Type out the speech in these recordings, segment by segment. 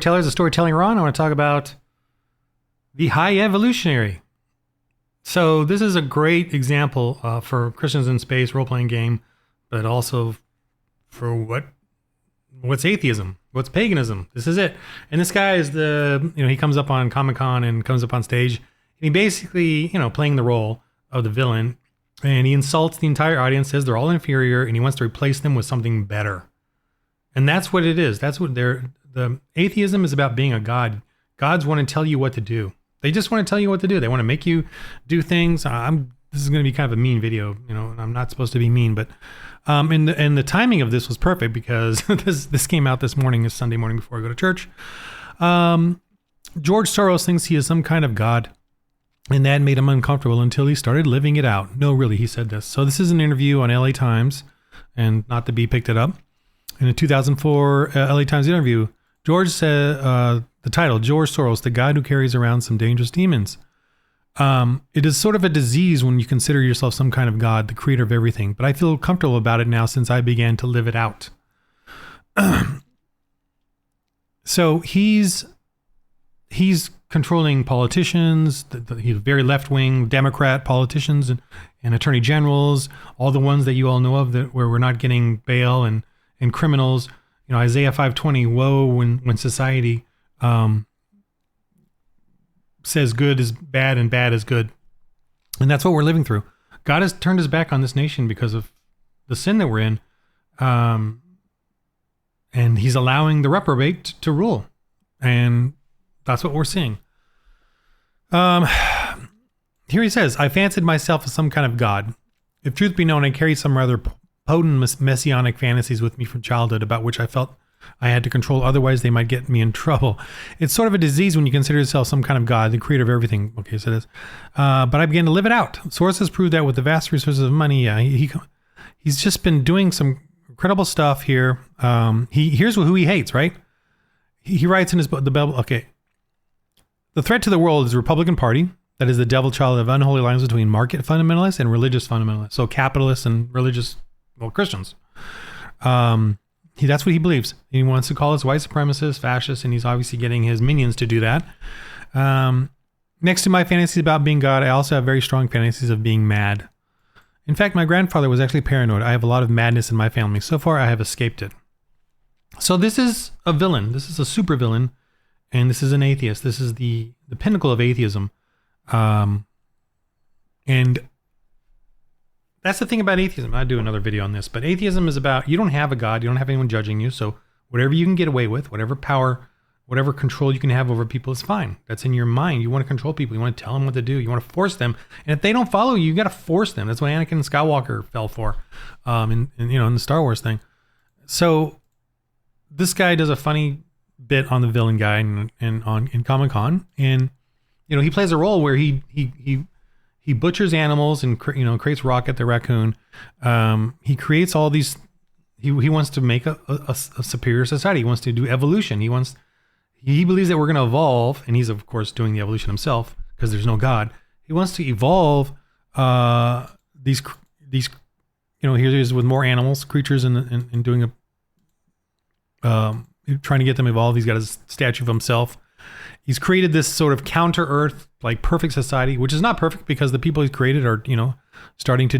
storytellers, a storytelling run. I want to talk about the high evolutionary. So this is a great example for Christians in Space role-playing game, but also for what's atheism, what's paganism. This is it. And this guy is he comes up on Comic-Con and comes up on stage, and he basically, playing the role of the villain, and he insults the entire audience, says they're all inferior, and he wants to replace them with something better. And that's what it is. That's what the atheism is about, being a god. Gods want to tell you what to do. They just want to tell you what to do. They want to make you do things. This is going to be kind of a mean video, I'm not supposed to be mean, but and the timing of this was perfect because this came out this morning, this Sunday morning before I go to church. George Soros thinks he is some kind of god, and that made him uncomfortable until he started living it out. No, really, he said this. So this is an interview on LA Times, and not to be picked it up. In a 2004 LA Times interview, George said, the title, George Soros, the God who carries around some dangerous demons. It is sort of a disease when you consider yourself some kind of God, the creator of everything. But I feel comfortable about it now since I began to live it out. So he's controlling politicians, he's very left-wing Democrat politicians and attorney generals, all the ones that you all know of where we're not getting bail and criminals. Isaiah 5:20, woe when society says good is bad and bad is good. And that's what we're living through. God has turned his back on this nation because of the sin that we're in. And he's allowing the reprobate to rule. And that's what we're seeing. Here he says, I fancied myself as some kind of god. If truth be known, I carried some rather potent messianic fantasies with me from childhood about which I felt I had to control, otherwise they might get me in trouble. It's sort of a disease when you consider yourself some kind of god, the creator of everything. Okay, so it is. But I began to live it out. Sources prove that with the vast resources of money, he's just been doing some incredible stuff here. Here's who he hates, right? He writes in his book, the Bible, okay. The threat to the world is the Republican Party. That is the devil child of unholy lines between market fundamentalists and religious fundamentalists. So capitalists and religious, Christians. That's what he believes. He wants to call us white supremacists, fascists, and he's obviously getting his minions to do that. Next to my fantasies about being God, I also have very strong fantasies of being mad. In fact, my grandfather was actually paranoid. I have a lot of madness in my family. So far, I have escaped it. So this is a villain. This is a super villain, and this is an atheist. This is the pinnacle of atheism. And that's the thing about atheism. I'll do another video on this, but atheism is about, you don't have a God, you don't have anyone judging you, so whatever you can get away with, whatever power, whatever control you can have over people is fine. That's in your mind. You want to control people. You want to tell them what to do. You want to force them. And if they don't follow you, you got to force them. That's what Anakin Skywalker fell for, in the Star Wars thing. So this guy does a funny bit on the villain guy in Comic-Con, and he plays a role where he butchers animals and creates Rocket the raccoon. He creates all these. He wants to make a superior society. He wants to do evolution. He believes that we're going to evolve, and he's of course doing the evolution himself because there's no God. He wants to evolve these. Here it is with more animals, creatures, and doing trying to get them evolved. He's got a statue of himself. He's created this sort of counter-Earth, like perfect society, which is not perfect because the people he's created are, starting to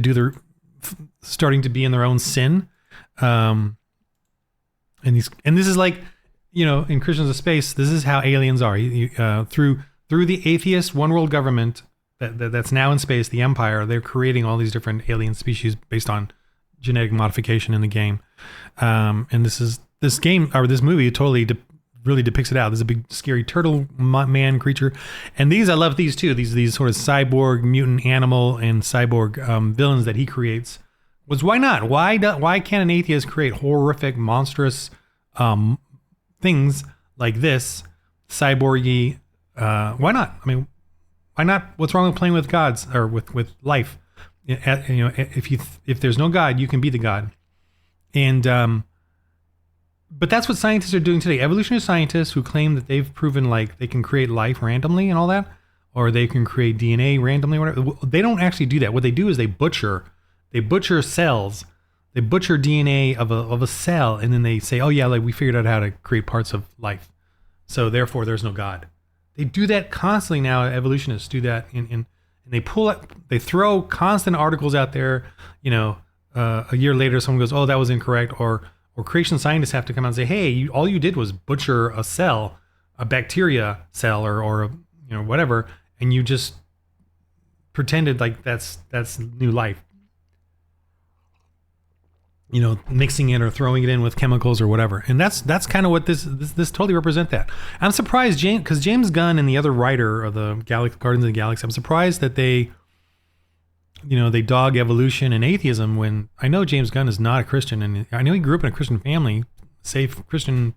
be in their own sin. And this is like, in Christians of Space, this is how aliens are. Through the atheist one world government that's now in space, the Empire, they're creating all these different alien species based on genetic modification in the game. And this game, or this movie, totally really depicts it out. There's a big scary turtle man creature, and I love these too. These sort of cyborg mutant animal and cyborg villains that he creates. Why not? Why can't an atheist create horrific, monstrous things like this, cyborgy? Why not? I mean, why not? What's wrong with playing with gods or with life? If there's no God, you can be the God, and but that's what scientists are doing today. Evolutionary scientists who claim that they've proven like they can create life randomly and all that, or they can create DNA randomly, whatever. They don't actually do that. What they do is they butcher cells. They butcher DNA of a cell, and then they say, oh yeah, like we figured out how to create parts of life. so therefore there's no God. They do that constantly now. Evolutionists do that, and they they throw constant articles out there. A year later, someone goes, "Oh, that was incorrect," or creation scientists have to come out and say, "Hey, all you did was butcher a cell, a bacteria cell, or whatever, and you just pretended like that's new life." Mixing it or throwing it in with chemicals or whatever. And that's kind of what this totally represent that. I'm surprised because James Gunn and the other writer of the Guardians of the Galaxy, I'm surprised that they dog evolution and atheism when I know James Gunn is not a Christian, and I know he grew up in a Christian family, safe Christian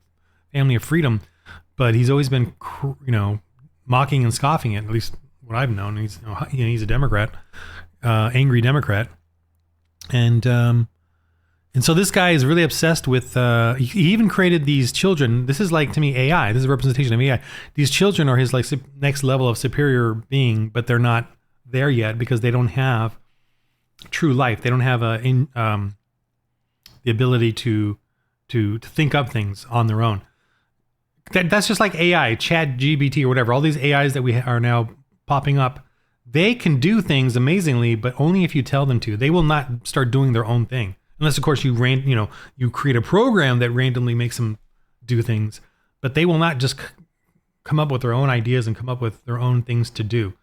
family of freedom, but he's always been, mocking and scoffing it, at least what I've known. He's a Democrat, angry Democrat. And so this guy is really obsessed with, he even created these children. This is like, to me, AI. This is a representation of AI. These children are his next level of superior being, but they're not there yet because they don't have true life. They don't have the ability to think up things on their own. That's just like AI, ChatGPT or whatever. All these AIs that we are now popping up, they can do things amazingly, but only if you tell them to. They will not start doing their own thing. Unless, of course, you create a program that randomly makes them do things, but they will not just come up with their own ideas and come up with their own things to do.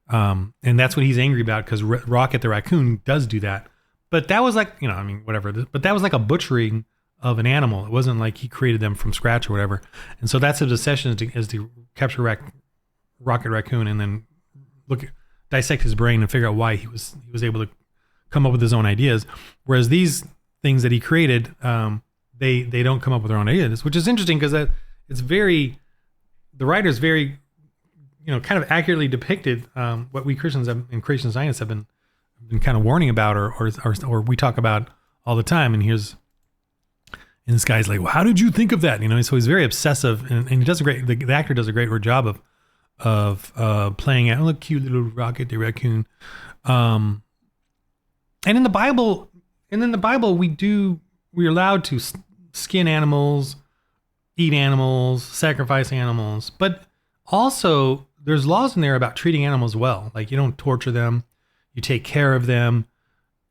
And that's what he's angry about, because Rocket the raccoon does do that. But that was like, whatever. But that was like a butchering of an animal. It wasn't like he created them from scratch or whatever. And so that's his obsession is to capture Rocket Raccoon and then dissect his brain and figure out why he was able to come up with his own ideas, whereas these things that he created, they don't come up with their own ideas, which is interesting because the writer's very, kind of accurately depicted what we Christians and Christian scientists have been kind of warning about, or we talk about all the time. And this guy's like, well, how did you think of that? So he's very obsessive, and he does the actor does a great job of playing it. Look, cute little Rocket the raccoon. And in the Bible, we're allowed to skin animals, eat animals, sacrifice animals, but also there's laws in there about treating animals well. Like, you don't torture them, you take care of them.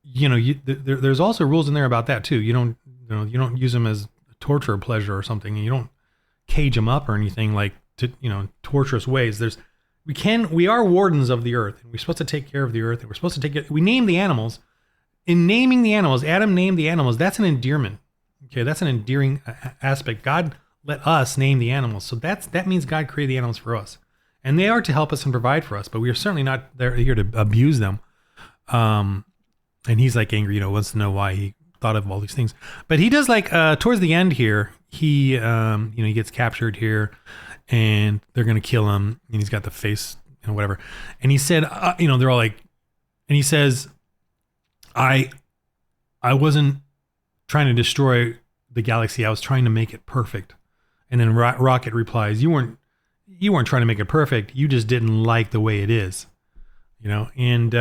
There's also rules in there about that too. You don't use them as torture or pleasure or something, and you don't cage them up or anything like torturous ways. We are wardens of the earth, and we're supposed to take care of the earth, and we're supposed to we name the animals. In naming the animals, Adam named the animals. That's an endearment. Okay, that's an endearing aspect. God let us name the animals. So that means God created the animals for us. And they are to help us and provide for us, but we are certainly not here to abuse them. And he's like angry, wants to know why he thought of all these things. But he does towards the end here, he gets captured here and they're going to kill him. And he's got the face, whatever. And he said, they're all like, and he says, I wasn't trying to destroy the galaxy. I was trying to make it perfect. And then Rocket replies, you weren't trying to make it perfect. You just didn't like the way it is, And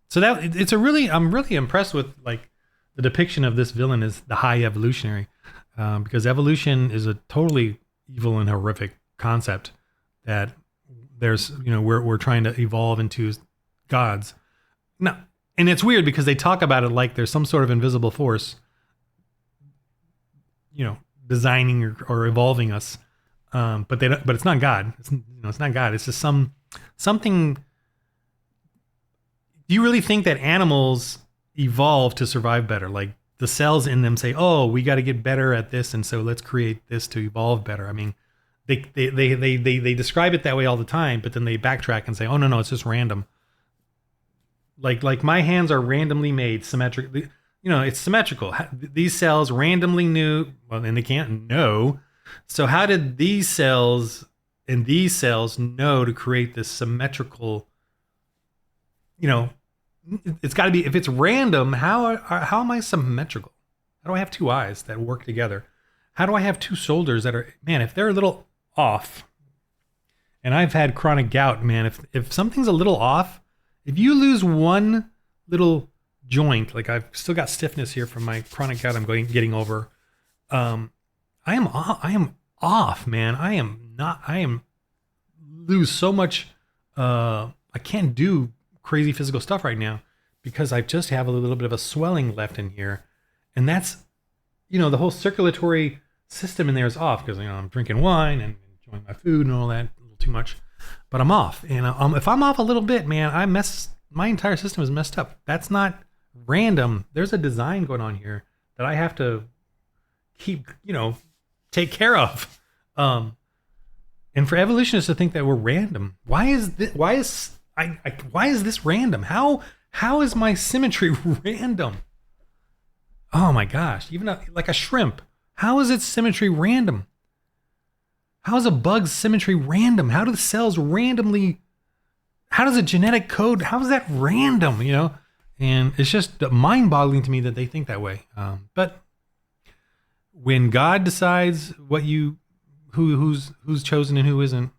so I'm really impressed with like the depiction of this villain as the high evolutionary, because evolution is a totally evil and horrific concept that there's we're trying to evolve into gods. Now. And it's weird because they talk about it like there's some sort of invisible force, designing or evolving us. But it's not God. It's not God. It's just something. Do you really think that animals evolve to survive better? Like the cells in them say, "Oh, we got to get better at this, and so let's create this to evolve better." I mean, they describe it that way all the time, but then they backtrack and say, "Oh no, it's just random." Like my hands are randomly made symmetric. It's symmetrical. These cells randomly knew, well, and they can't know. So how did these cells and these cells know to create this symmetrical, it's got to be, if it's random, how am I symmetrical? How do I have two eyes that work together? How do I have two shoulders that are, man, if they're a little off, and I've had chronic gout, man, if something's a little off, if you lose one little joint, like I've still got stiffness here from my chronic gout I'm getting over, I am off, man. I am lose so much. I can't do crazy physical stuff right now because I just have a little bit of a swelling left in here. And that's, the whole circulatory system in there is off because, I'm drinking wine and enjoying my food and all that a little too much, but I'm off. And if I'm off a little bit, man, my entire system is messed up. That's not random. There's a design going on here that I have to keep, take care of. And for evolutionists to think that we're random, why is this random? How is my symmetry random? Oh my gosh, even like a shrimp. How is its symmetry random? How is a bug's symmetry random? How do the cells randomly, how does a genetic code, how is that random, And it's just mind-boggling to me that they think that way. But when God decides who's chosen and who isn't,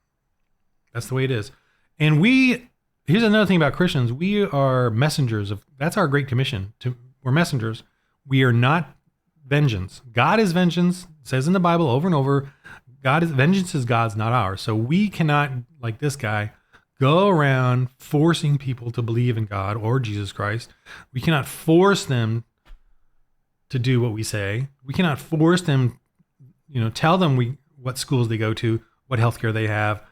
that's the way it is. And here's another thing about Christians. We are messengers that's our great commission. We're messengers. We are not vengeance. God is vengeance. It says in the Bible over and over, vengeance is God's, not ours. So we cannot, like this guy, go around forcing people to believe in God or Jesus Christ. We cannot force them to do what we say. We cannot force them, tell them what schools they go to, what healthcare they have,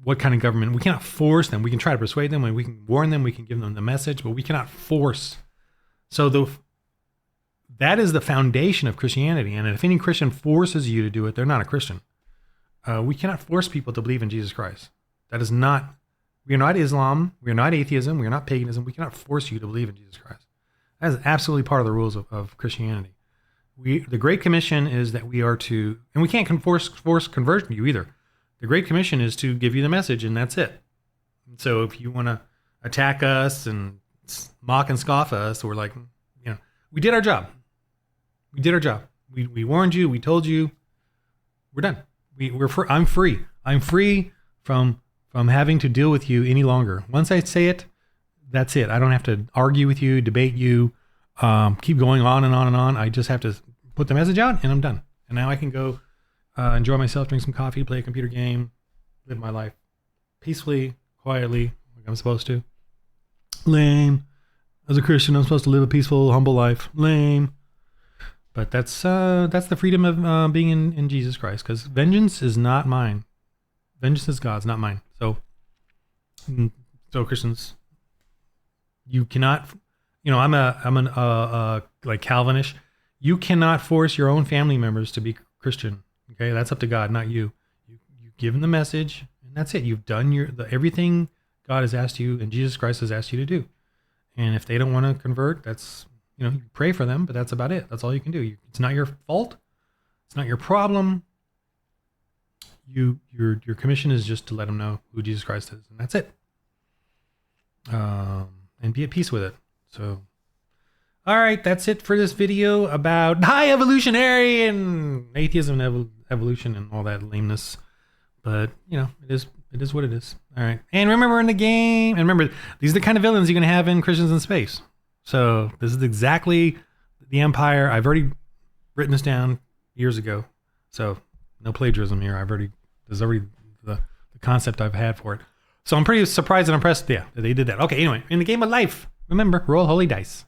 what kind of government. We cannot force them. We can try to persuade them, and we can warn them, we can give them the message, but we cannot force. So that is the foundation of Christianity. And if any Christian forces you to do it, they're not a Christian. We cannot force people to believe in Jesus Christ. We are not Islam. We are not atheism. We are not paganism. We cannot force you to believe in Jesus Christ. That is absolutely part of the rules of Christianity. The Great Commission is that we are to, and we can't force conversion to you either. The Great Commission is to give you the message, and that's it. So if you want to attack us and mock and scoff us, we're like, we did our job. We did our job. We warned you. We told you. We're done. I'm free. I'm free from having to deal with you any longer. Once I say it, that's it. I don't have to argue with you, debate you, keep going on and on and on. I just have to put the message out, and I'm done. And now I can go enjoy myself, drink some coffee, play a computer game, live my life peacefully, quietly, like I'm supposed to. Lame. As a Christian, I'm supposed to live a peaceful, humble life. Lame. But that's the freedom of being in Jesus Christ, because vengeance is not mine. Vengeance is God's, not mine. So Christians, you cannot, I'm like Calvinish. You cannot force your own family members to be Christian. Okay, that's up to God, not you. You give them the message, and that's it. You've done everything God has asked you, and Jesus Christ has asked you to do. And if they don't want to convert, that's, you pray for them, but that's about it. That's all you can do. It's not your fault. It's not your problem. Your commission is just to let them know who Jesus Christ is, and that's it. And be at peace with it. So, all right, that's it for this video about high evolutionary and atheism and evolution and all that lameness. But it is what it is. All right, and remember in the game, and remember these are the kind of villains you're gonna have in Christians in Space. So this is exactly the Empire. I've already written this down years ago. So no plagiarism here. There's already the concept I've had for it. So I'm pretty surprised and impressed. Yeah, that they did that. Okay, anyway, in the game of life, remember, roll holy dice.